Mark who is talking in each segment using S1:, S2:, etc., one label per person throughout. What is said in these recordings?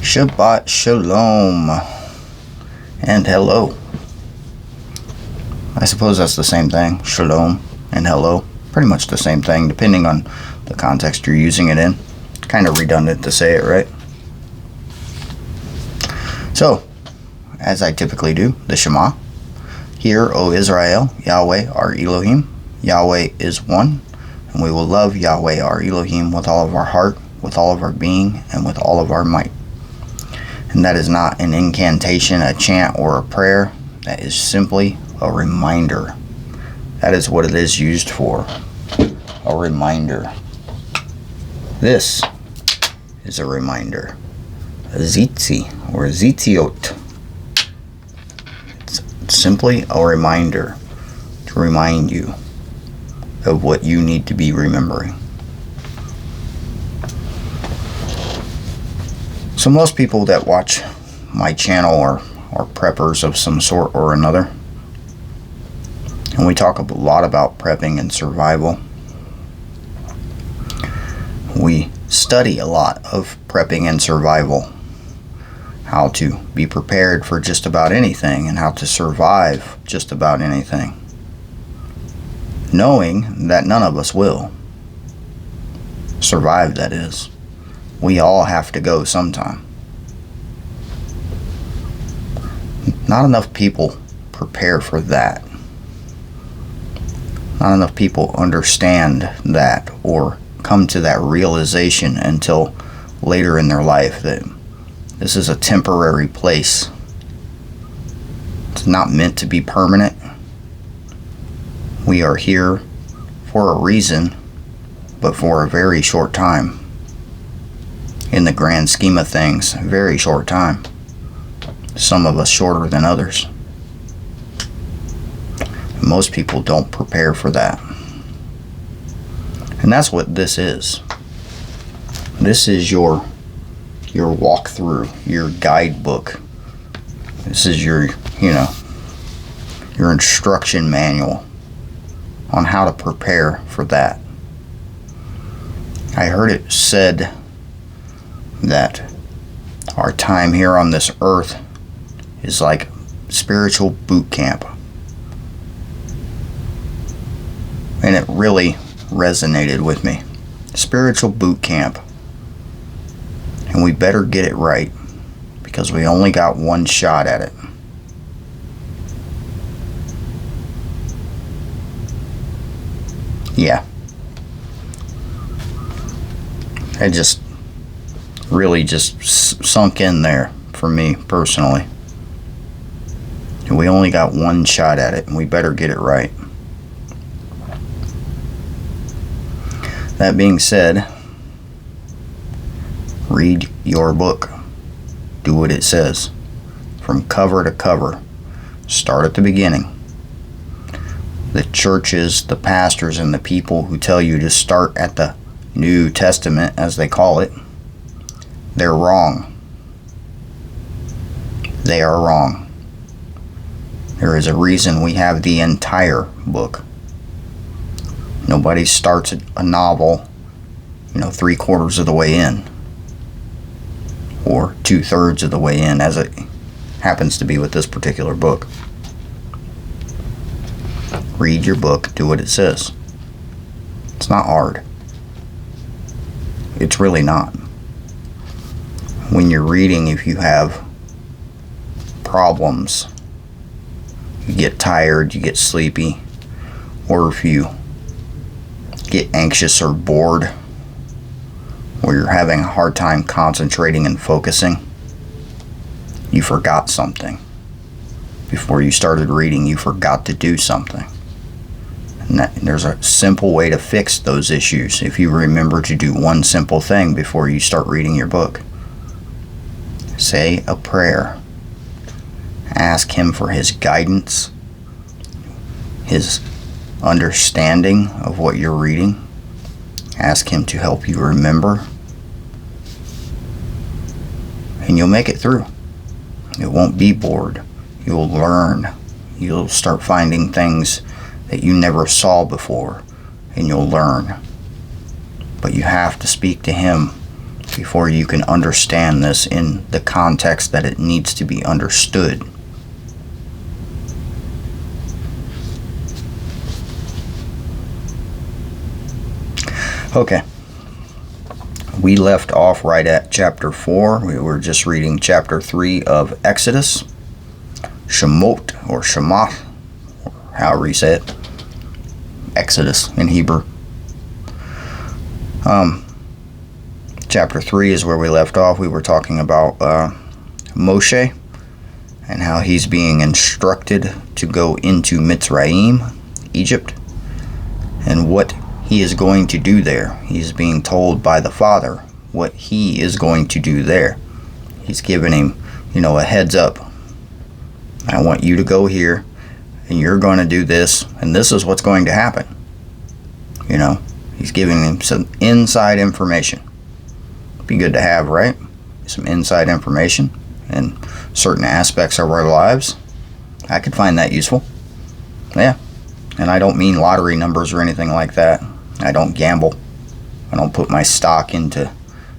S1: Shabbat Shalom and hello. I suppose that's the same thing. Shalom and hello. Pretty much the same thing depending on the context you're using it in. Kind of redundant to say it, right? So, as I typically do, the Shema. Hear, O Israel, Yahweh our Elohim. Yahweh is one, and we will love Yahweh our Elohim with all of our heart, with all of our being, and with all of our might. And that is not an incantation, a chant, or a prayer. That is simply a reminder. That is what it is used for. A reminder. This is a reminder. A zitzi or zitziot. It's simply a reminder to remind you of what you need to be remembering. So most people that watch my channel are preppers of some sort or another. And we talk a lot about prepping and survival. We study a lot of prepping and survival. How to be prepared for just about anything and how to survive just about anything. Knowing that none of us will. Survive, that is. We all have to go sometime. Not enough people prepare for that. Not enough people understand that or come to that realization until later in their life that this is a temporary place. It's not meant to be permanent. We are here for a reason, but for a very short time. In the grand scheme of things, a very short time. Some of us shorter than others. Most people don't prepare for that. And that's what this is. This is your walkthrough, your guidebook. This is your instruction manual on how to prepare for that. I heard it said that our time here on this earth is like spiritual boot camp. And it really resonated with me. Spiritual boot camp. And we better get it right because we only got one shot at it. Yeah. It just really sunk in there for me personally. And we only got one shot at it and we better get it right. That being said, read your book. Do what it says. From cover to cover. Start at the beginning. The churches, the pastors, and the people who tell you to start at the New Testament, as they call it, they're wrong. They are wrong. There is a reason we have the entire book. Nobody starts a novel, 3/4 of the way in. Or 2/3 of the way in, as it happens to be with this particular book. Read your book, do what it says. It's not hard. It's really not. When you're reading, if you have problems, you get tired, you get sleepy, or if you get anxious or bored, or you're having a hard time concentrating and focusing, you forgot something. Before you started reading, you forgot to do something. And there's a simple way to fix those issues if you remember to do one simple thing before you start reading your book. Say a prayer. Ask Him for His guidance, His understanding of what you're reading. Ask Him to help you remember. And you'll make it through. You won't be bored. You'll learn. You'll start finding things that you never saw before, and you'll learn. But you have to speak to Him before you can understand this in the context that it needs to be understood. Okay. We left off right at chapter 4. We were just reading chapter 3 of Exodus. Shemot, or Shemath, or however you say it. Exodus in Hebrew. Chapter 3 is where we left off. We were talking about Moshe and how he's being instructed to go into Mitzrayim, Egypt, and what he is going to do there. He's being told by the Father what he is going to do there. He's giving him, a heads up. I want you to go here, and you're going to do this, and this is what's going to happen. He's giving him some inside information. Be good to have, right? Some inside information in certain aspects of our lives. I could find that useful. Yeah. And I don't mean lottery numbers or anything like that. I don't gamble. I don't put my stock into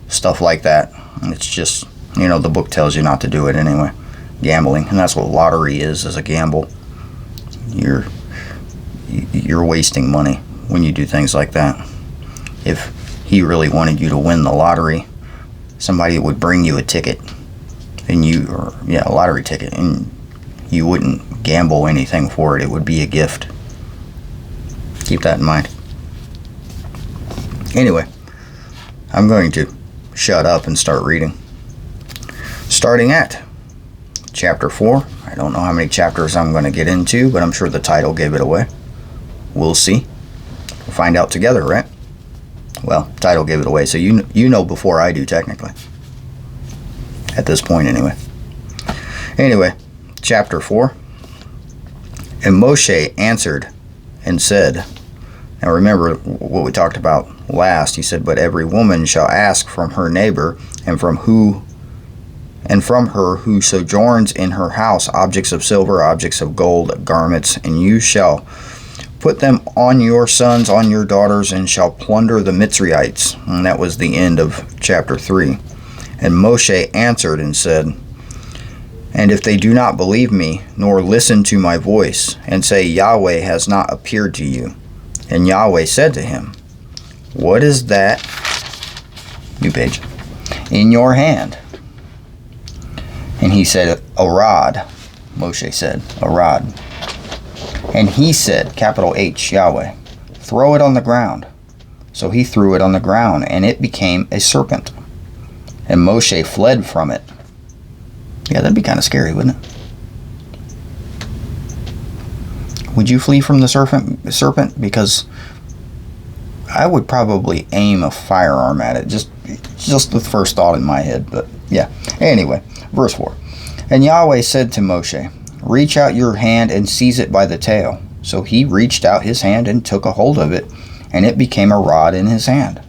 S1: stuff like that. It's just, the book tells you not to do it anyway. Gambling. And that's what lottery is a gamble. You're wasting money when you do things like that. If he really wanted you to win the lottery, somebody would bring you a ticket, and a lottery ticket, and you wouldn't gamble anything for it. It would be a gift. Keep that in mind. Anyway, I'm going to shut up and start reading. Starting at chapter 4. I don't know how many chapters I'm going to get into, but I'm sure the title gave it away. We'll see. We'll find out together, right? Well, title gave it away, so you know before I do, technically. At this point, anyway. Anyway, chapter 4. And Moshe answered and said, now remember what we talked about last. He said, but every woman shall ask from her neighbor and from her who sojourns in her house objects of silver, objects of gold, garments, and you shall put them on your sons, on your daughters, and shall plunder the Mitzrayites. And that was the end of chapter 3. And Moshe answered and said, and if they do not believe me, nor listen to my voice, and say, Yahweh has not appeared to you. And Yahweh said to him, what is that, new page, in your hand? And he said, a rod. Moshe said, a rod. And he said, capital H, Yahweh, throw it on the ground. So he threw it on the ground, and it became a serpent. And Moshe fled from it. Yeah, that'd be kind of scary, wouldn't it? Would you flee from the serpent? Because I would probably aim a firearm at it. Just the first thought in my head. But yeah. Anyway, verse 4. And Yahweh said to Moshe, reach out your hand and seize it by the tail. So he reached out his hand and took a hold of it, and it became a rod in his hand.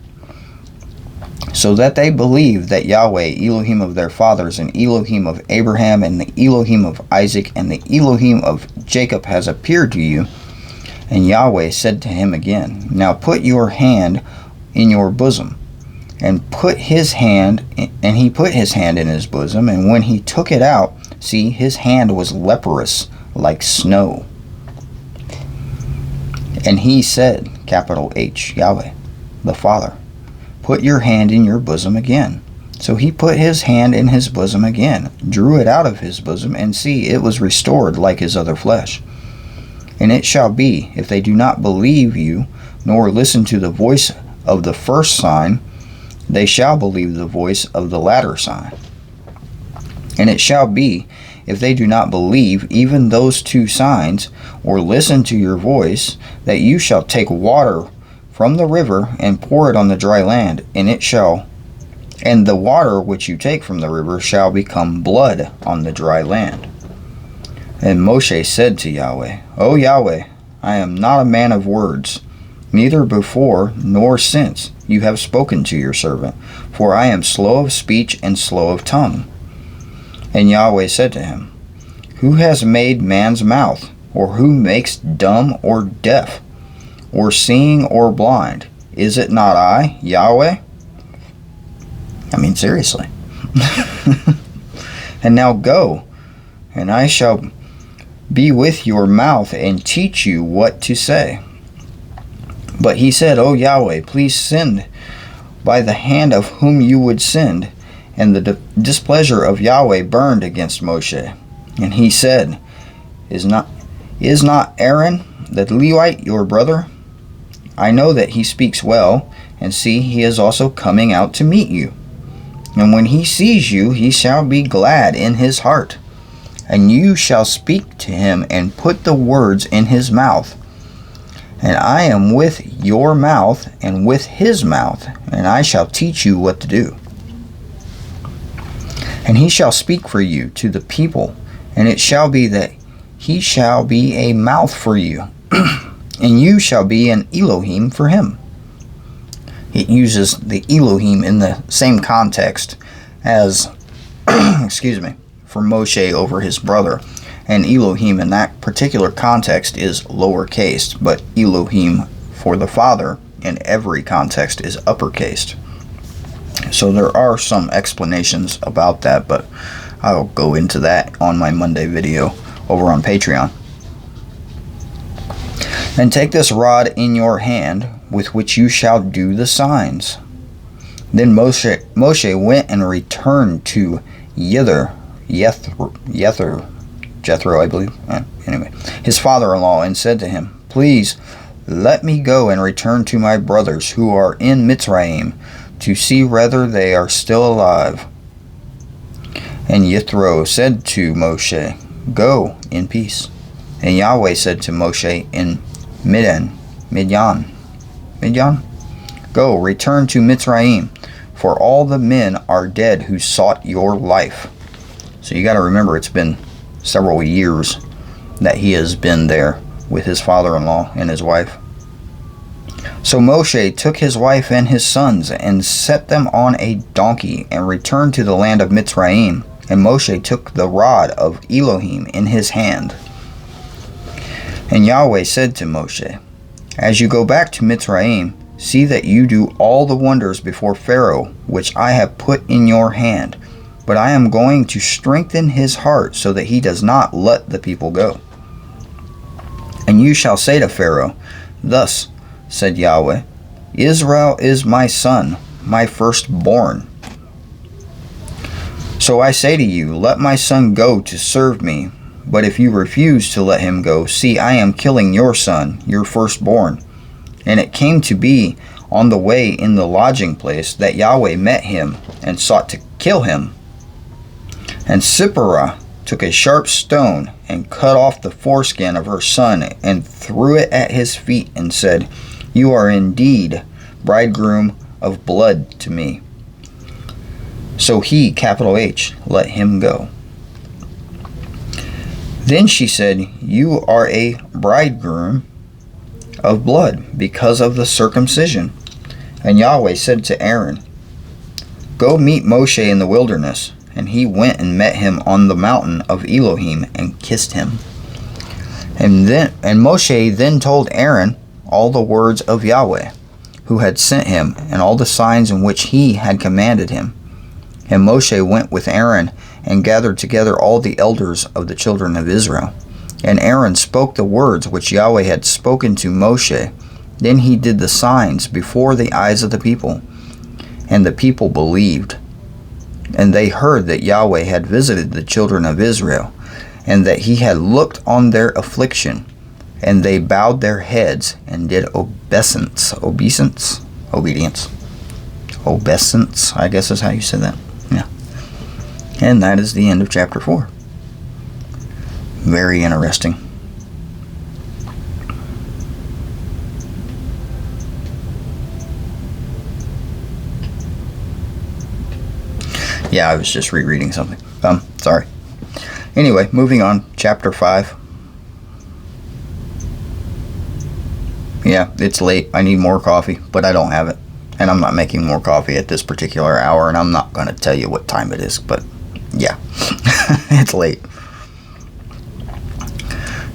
S1: So that they believed that Yahweh, Elohim of their fathers, and Elohim of Abraham, and the Elohim of Isaac, and the Elohim of Jacob has appeared to you. And Yahweh said to him again, now put your hand in your bosom. And he put his hand in his bosom, and when he took it out, see, his hand was leprous like snow. And he said, capital H, Yahweh, the Father, put your hand in your bosom again. So he put his hand in his bosom again, drew it out of his bosom, and see, it was restored like his other flesh. And it shall be, if they do not believe you, nor listen to the voice of the first sign, they shall believe the voice of the latter sign. And it shall be, if they do not believe even those two signs, or listen to your voice, that you shall take water from the river and pour it on the dry land, and the water which you take from the river shall become blood on the dry land. And Moshe said to Yahweh, O Yahweh, I am not a man of words, neither before nor since you have spoken to your servant, for I am slow of speech and slow of tongue. And Yahweh said to him, Who has made man's mouth, or who makes dumb or deaf, or seeing or blind? Is it not I, Yahweh? I mean, seriously. And now go, and I shall be with your mouth and teach you what to say. But he said, O Yahweh, please send by the hand of whom you would send. And the displeasure of Yahweh burned against Moshe. And he said, Is not Aaron the Levite your brother? I know that he speaks well, and see, he is also coming out to meet you. And when he sees you, he shall be glad in his heart. And you shall speak to him and put the words in his mouth. And I am with your mouth and with his mouth, and I shall teach you what to do. And he shall speak for you to the people, and it shall be that he shall be a mouth for you, and you shall be an Elohim for him. It uses the Elohim in the same context as, for Moshe over his brother. And Elohim in that particular context is lowercase, but Elohim for the Father in every context is uppercased. So there are some explanations about that, but I'll go into that on my Monday video over on Patreon. And take this rod in your hand, with which you shall do the signs. Then Moshe went and returned to Jethro, I believe, anyway, his father-in-law, and said to him, Please let me go and return to my brothers who are in Mitzrayim, to see whether they are still alive. And Jethro said to Moshe, Go in peace. And Yahweh said to Moshe in Midian, Go, return to Mitzrayim, for all the men are dead who sought your life. So you got to remember, it's been several years that he has been there with his father-in-law and his wife. So Moshe took his wife and his sons and set them on a donkey and returned to the land of Mitzrayim. And Moshe took the rod of Elohim in his hand. And Yahweh said to Moshe, As you go back to Mitzrayim, see that you do all the wonders before Pharaoh, which I have put in your hand. But I am going to strengthen his heart so that he does not let the people go. And you shall say to Pharaoh, Thus said Yahweh, Israel is my son, my firstborn. So I say to you, Let my son go to serve me. But if you refuse to let him go, see, I am killing your son, your firstborn. And it came to be on the way in the lodging place that Yahweh met him and sought to kill him. And Sipporah took a sharp stone and cut off the foreskin of her son and threw it at his feet and said, You are indeed bridegroom of blood to me. So he, capital H, let him go. Then she said, You are a bridegroom of blood because of the circumcision. And Yahweh said to Aaron, Go meet Moshe in the wilderness. And he went and met him on the mountain of Elohim and kissed him. And Moshe then told Aaron all the words of Yahweh, who had sent him, and all the signs in which he had commanded him. And Moshe went with Aaron and gathered together all the elders of the children of Israel. And Aaron spoke the words which Yahweh had spoken to Moshe. Then he did the signs before the eyes of the people. And the people believed. And they heard that Yahweh had visited the children of Israel, and that he had looked on their affliction. And they bowed their heads and did obeisance, I guess is how you said that. Yeah. And that is the end of chapter 4. Very interesting. Yeah, I was just rereading something. Sorry. Anyway, moving on. Chapter 5. Yeah, it's late. I need more coffee, but I don't have it. And I'm not making more coffee at this particular hour, and I'm not going to tell you what time it is, but yeah, it's late.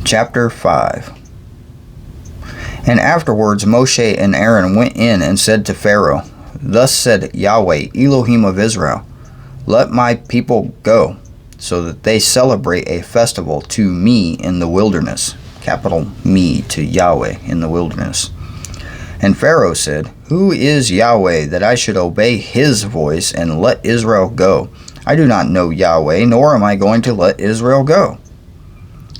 S1: Chapter 5. And afterwards Moshe and Aaron went in and said to Pharaoh, Thus said Yahweh, Elohim of Israel, let my people go, so that they celebrate a festival to me in the wilderness. Capital me, to Yahweh in the wilderness. And Pharaoh said, who is Yahweh, that I should obey his voice and let Israel go? I do not know Yahweh, nor am I going to let Israel go.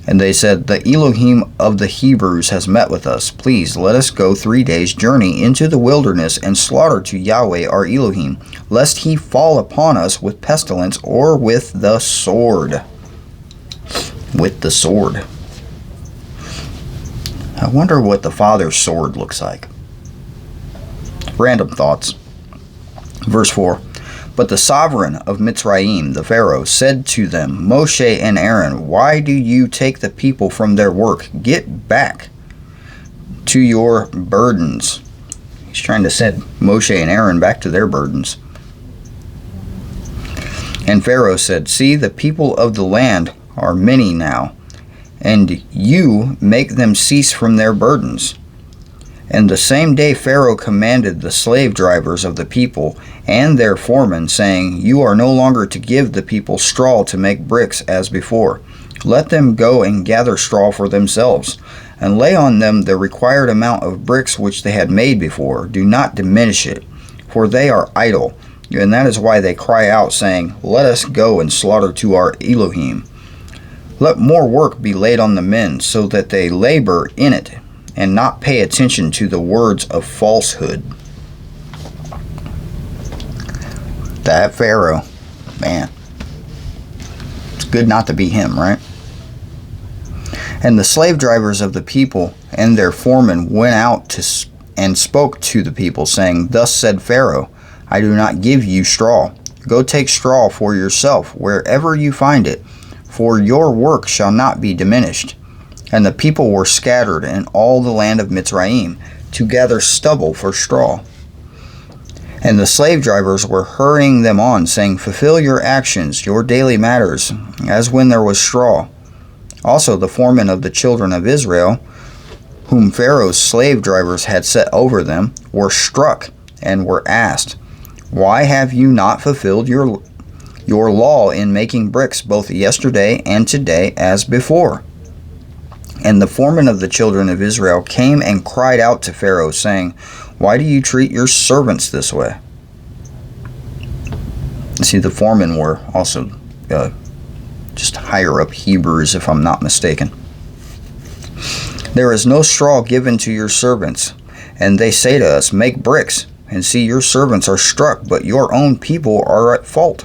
S1: And they said, the Elohim of the Hebrews has met with us. Please let us go 3 days' journey into the wilderness and slaughter to Yahweh our Elohim, lest he fall upon us with pestilence or with the sword. With the sword. I wonder what the father's sword looks like. Random thoughts. Verse 4. But the sovereign of Mitzrayim, the Pharaoh, said to them, Moshe and Aaron, why do you take the people from their work? Get back to your burdens. He's trying to send Moshe and Aaron back to their burdens. And Pharaoh said, see, the people of the land are many now, and you make them cease from their burdens. And the same day Pharaoh commanded the slave drivers of the people and their foremen, saying, you are no longer to give the people straw to make bricks as before. Let them go and gather straw for themselves, and lay on them the required amount of bricks which they had made before. Do not diminish it, for they are idle. And that is why they cry out, saying, let us go and slaughter to our Elohim. Let more work be laid on the men, so that they labor in it, and not pay attention to the words of falsehood. That Pharaoh, man, it's good not to be him, right? And the slave drivers of the people and their foremen went out and spoke to the people, saying, thus said Pharaoh, I do not give you straw. Go take straw for yourself wherever you find it, for your work shall not be diminished. And the people were scattered in all the land of Mitzrayim to gather stubble for straw. And the slave drivers were hurrying them on, saying, fulfill your actions, your daily matters, as when there was straw. Also the foremen of the children of Israel, whom Pharaoh's slave drivers had set over them, were struck and were asked, why have you not fulfilled your law in making bricks both yesterday and today as before? And the foreman of the children of Israel came and cried out to Pharaoh, saying, why do you treat your servants this way? See, the foremen were also just higher up Hebrews, if I'm not mistaken. There is no straw given to your servants, and they say to us, make bricks, and see, your servants are struck, but your own people are at fault.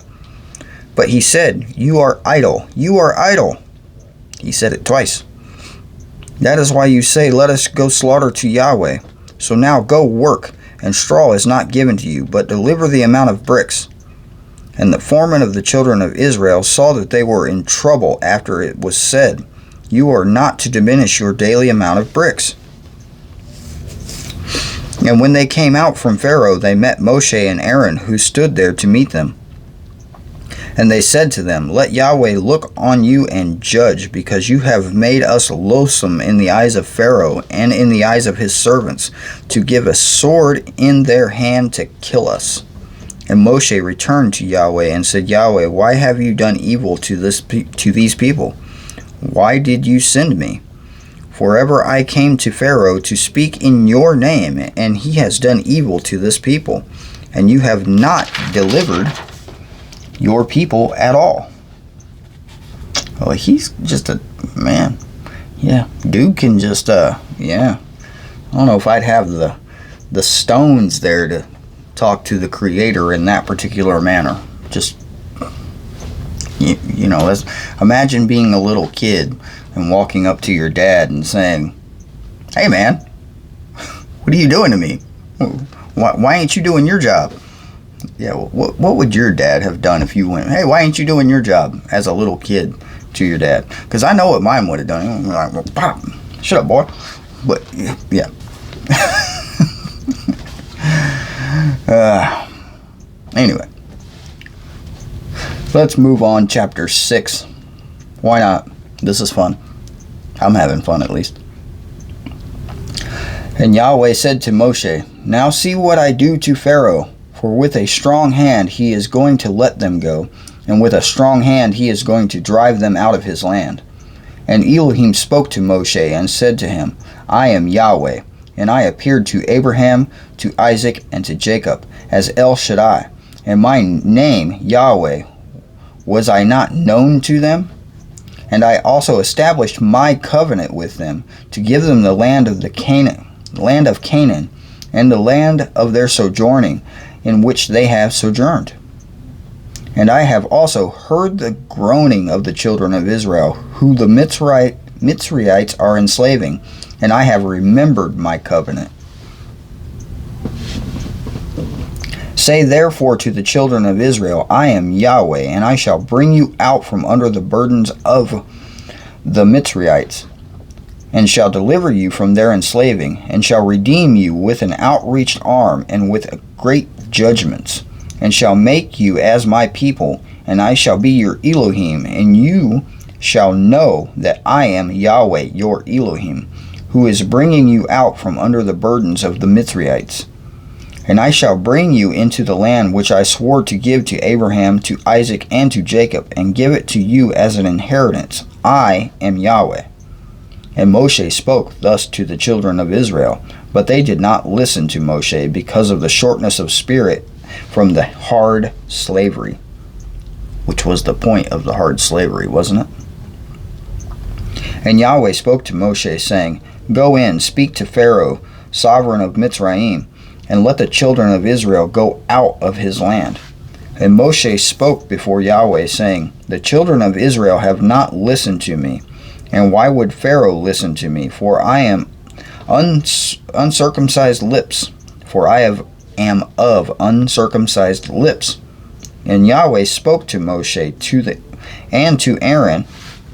S1: But he said, you are idle, you are idle. He said it twice. That is why you say, let us go slaughter to Yahweh. So now go work, and straw is not given to you, but deliver the amount of bricks. And the foreman of the children of Israel saw that they were in trouble after it was said, you are not to diminish your daily amount of bricks. And when they came out from Pharaoh, they met Moshe and Aaron, who stood there to meet them. And they said to them, let Yahweh look on you and judge, because you have made us loathsome in the eyes of Pharaoh and in the eyes of his servants, to give a sword in their hand to kill us. And Moshe returned to Yahweh and said, Yahweh, why have you done evil to these people? Why did you send me? For ever I came to Pharaoh to speak in your name, and he has done evil to this people, and you have not delivered your people at all. Well, he's just a man. Yeah, dude can just yeah. I don't know if I'd have the stones there to talk to the Creator in that particular manner. Just you know, imagine being a little kid and walking up to your dad and saying, "Hey, man, what are you doing to me? Why ain't you doing your job?" Yeah, what would your dad have done if you went, "Hey, why ain't you doing your job?" as a little kid to your dad? Because I know what mine would have done. Like, well, pop, shut up, boy. But yeah. Anyway, let's move on. Chapter 6. Why not? This is fun. I'm having fun, at least. And Yahweh said to Moshe, "Now see what I do to Pharaoh, For with a strong hand he is going to let them go, and with a strong hand he is going to drive them out of his land. And Elohim spoke to Moshe and said to him, I am Yahweh, and I appeared to Abraham, to Isaac, and to Jacob, as El Shaddai, and my name, Yahweh, was I not known to them? And I also established my covenant with them, to give them the land of Canaan, and the land of their sojourning, in which they have sojourned. And I have also heard the groaning of the children of Israel, who the Mitzrites are enslaving, and I have remembered my covenant. Say therefore to the children of Israel, I am Yahweh, and I shall bring you out from under the burdens of the Mitzrites, and shall deliver you from their enslaving, and shall redeem you with an outreached arm and with great judgments, and shall make you as my people, and I shall be your Elohim, and you shall know that I am Yahweh your Elohim, who is bringing you out from under the burdens of the Mitzrites. And I shall bring you into the land which I swore to give to Abraham, to Isaac, and to Jacob, and give it to you as an inheritance. I am Yahweh. And Moshe spoke thus to the children of Israel, but they did not listen to Moshe because of the shortness of spirit from the hard slavery, which was the point of the hard slavery, wasn't it? And Yahweh spoke to Moshe, saying, Go in, speak to Pharaoh, sovereign of Mitzrayim, and let the children of Israel go out of his land. And Moshe spoke before Yahweh, saying, The children of Israel have not listened to me, and why would Pharaoh listen to me? For I am uncircumcised lips, for I am of uncircumcised lips. And Yahweh spoke to Moshe and to Aaron,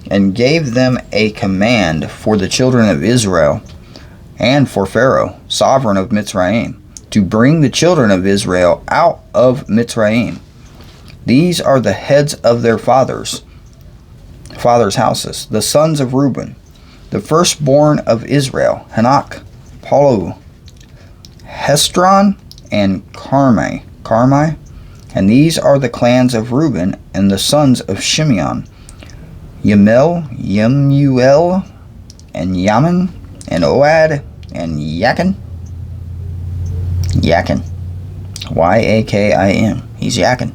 S1: and gave them a command for the children of Israel and for Pharaoh, sovereign of Mitzrayim, to bring the children of Israel out of Mitzrayim. These are the heads of their fathers' houses, the sons of Reuben, the firstborn of Israel, Hanok, Palu, Hezron, and Carmi. And these are the clans of Reuben, and the sons of Shimeon, Yemuel, and Yamin, and Oad, and Yakin. Yakin. He's Yakin.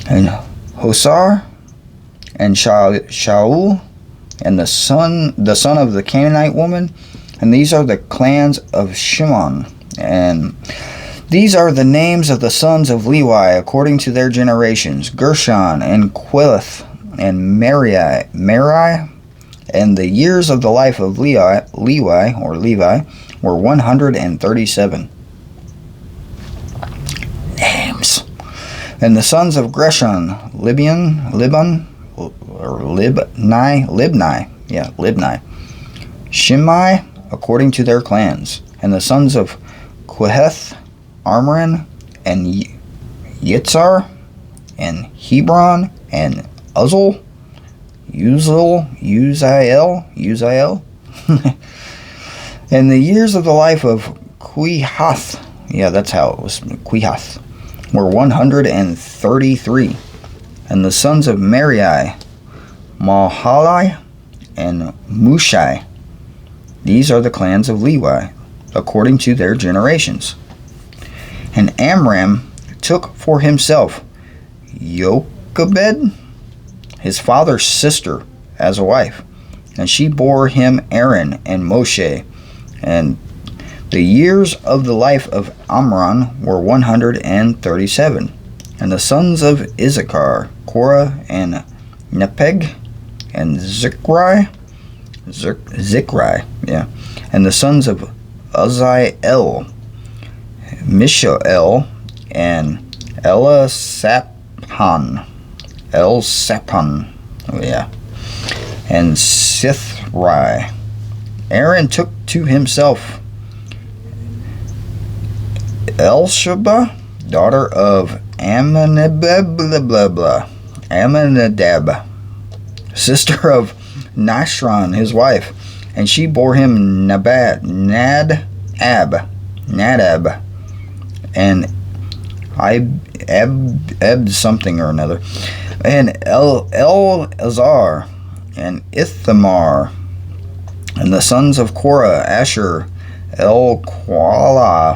S1: And Hosar, and Shaul, and the son of the Canaanite woman. And these are the clans of Shimon. And these are the names of the sons of Levi according to their generations: Gershon, and Quilith, and Merari. And the years of the life of Levi were 137. Names. And the sons of Gershon, Libni, Shimei, according to their clans. And the sons of Queheth, Amram, and Yitzhar, and Hebron, and Uzziel, Uziel. And the years of the life of Quehath, that's how it was, Quehath, were 133. And the sons of Merari, Mahali, and Mushai. These are the clans of Levi, according to their generations. And Amram took for himself Jochebed, his father's sister, as a wife, and she bore him Aaron and Moshe. And the years of the life of Amram were 137. And the sons of Issachar, Korah, and Nepeg, and Zikri, and the sons of Uzziel, Mishael, and Elsaphan, and Sithri. Aaron took to himself Elsheba, daughter of Amminadab, sister of Nashron, his wife, and she bore him Nadab, and Eb something or another, and Eleazar, and Ithamar, and the sons of Korah, Asher, Elquana,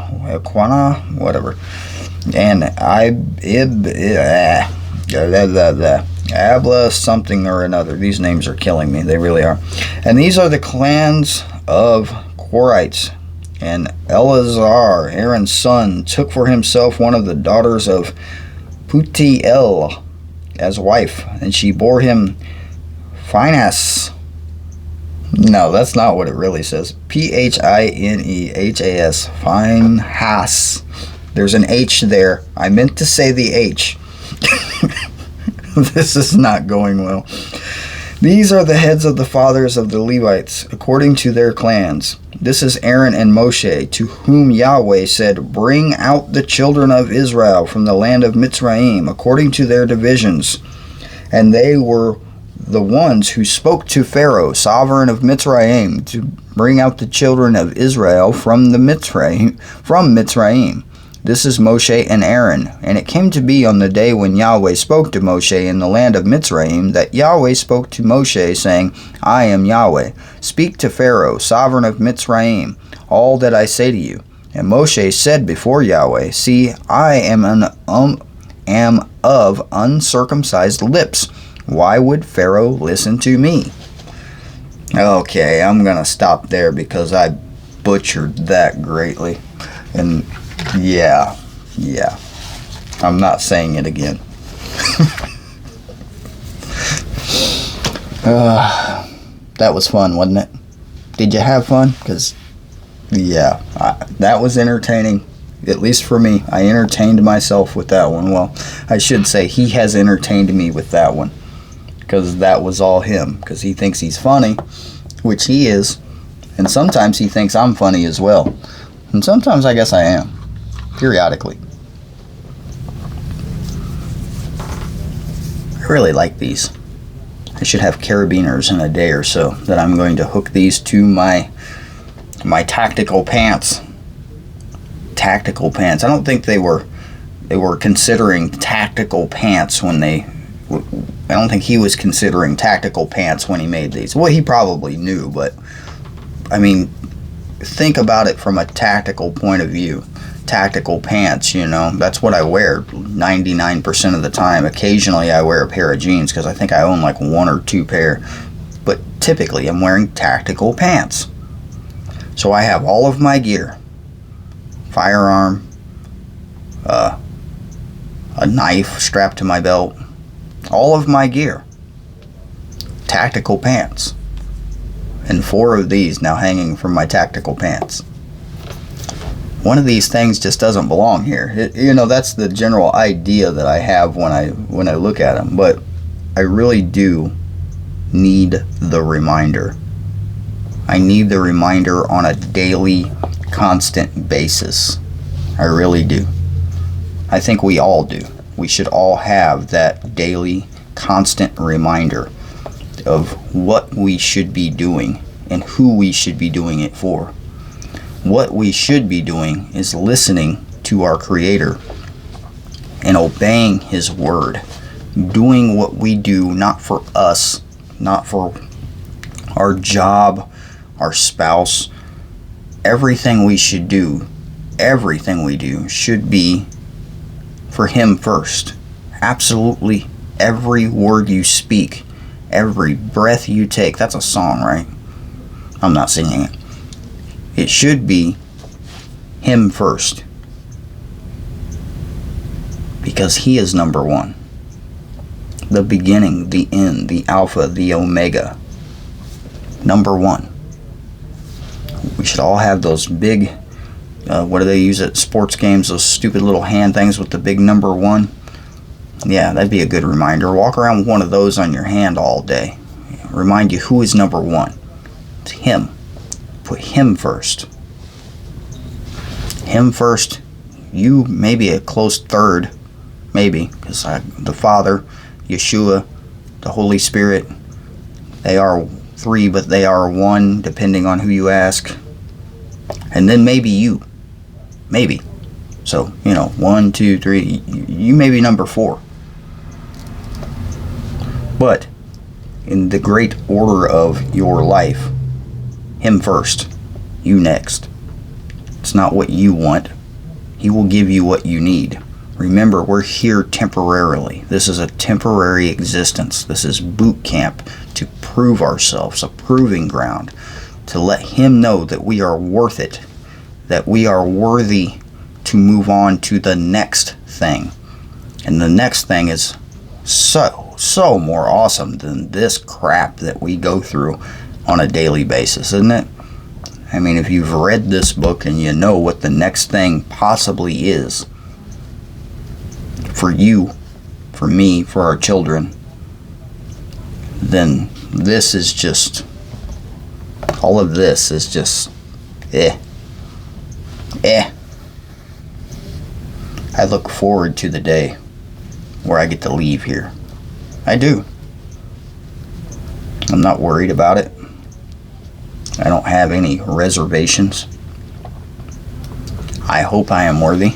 S1: whatever, and Abla something or another. These names are killing me. They really are. And these are the clans of Korites. And Eleazar, Aaron's son, took for himself one of the daughters of Putiel as wife, and she bore him Phinehas. No, that's not what it really says. Phinehas. Phinehas. There's an H there. I meant to say the H. This is not going well. These are the heads of the fathers of the Levites, according to their clans. This is Aaron and Moshe, to whom Yahweh said, Bring out the children of Israel from the land of Mitzrayim, according to their divisions. And they were the ones who spoke to Pharaoh, sovereign of Mitzrayim, to bring out the children of Israel from Mitzrayim. This is Moshe and Aaron. And it came to be on the day when Yahweh spoke to Moshe in the land of Mitzrayim, that Yahweh spoke to Moshe, saying, I am Yahweh. Speak to Pharaoh, sovereign of Mitzrayim, all that I say to you. And Moshe said before Yahweh, See, I am of uncircumcised lips. Why would Pharaoh listen to me? Okay, I'm going to stop there because I butchered that greatly. And yeah, I'm not saying it again. That was fun, wasn't it? Did you have fun? Because, yeah, that was entertaining, at least for me. I entertained myself with that one. Well, I should say he has entertained me with that one, because that was all him, because he thinks he's funny, which he is, and sometimes he thinks I'm funny as well. And sometimes I guess I am. Periodically. I really like these. I should have carabiners in a day or so that I'm going to hook these to my tactical pants. Tactical pants. I don't think they were considering tactical pants when I don't think he was considering tactical pants when he made these. Well, he probably knew, but I mean, think about it from a tactical point of view. Tactical pants, that's what I wear 99% of the time. Occasionally I wear a pair of jeans because I think I own like one or two pair, but typically I'm wearing tactical pants. So I have all of my gear: firearm, a knife strapped to my belt, all of my gear, tactical pants, and 4 of these now hanging from my tactical pants. One of these things just doesn't belong here. That's the general idea that I have when I look at them. But I really do need the reminder. I need the reminder on a daily, constant basis. I really do. I think we all do. We should all have that daily, constant reminder of what we should be doing and who we should be doing it for. What we should be doing is listening to our Creator and obeying His word. Doing what we do, not for us, not for our job, our spouse. Everything we do should be for Him first. Absolutely every word you speak, every breath you take. That's a song, right? I'm not singing it. It should be Him first, because He is number one. The beginning, the end, the Alpha, the Omega. Number one. We should all have those big, what do they use at sports games? Those stupid little hand things with the big number one. Yeah, that'd be a good reminder. Walk around with one of those on your hand all day. Remind you who is number one. It's Him. Put Him first. Him first. You maybe a close third, maybe, because the Father, Yeshua, the Holy Spirit, they are 3, but they are 1, depending on who you ask. And then maybe you. Maybe. So, 1, 2, 3, you may be number 4. But in the great order of your life, him first, you next. It's not what you want. He will give you what you need. Remember, we're here temporarily. This is a temporary existence. This is boot camp to prove ourselves, a proving ground, to let him know that we are worth it, that we are worthy to move on to the next thing. And the next thing is so more awesome than this crap that we go through on a daily basis, isn't it? I mean, if you've read this book and you know what the next thing possibly is for you, for me, for our children, then this is just, all of this is just, I look forward to the day where I get to leave here. I do. I'm not worried about it. I don't have any reservations. I hope I am worthy.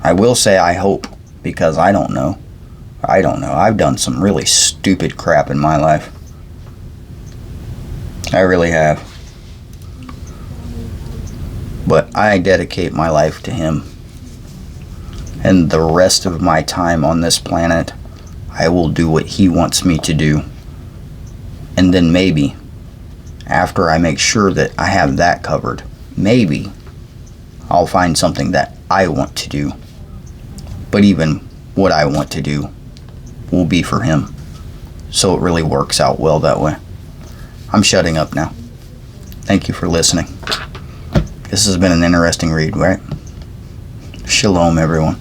S1: I will say I hope, because I don't know. I've done some really stupid crap in my life. I really have. But I dedicate my life to him. And the rest of my time on this planet, I will do what he wants me to do. And then maybe, after I make sure that I have that covered, maybe I'll find something that I want to do. But even what I want to do will be for him. So it really works out well that way. I'm shutting up now. Thank you for listening. This has been an interesting read, right? Shalom, everyone.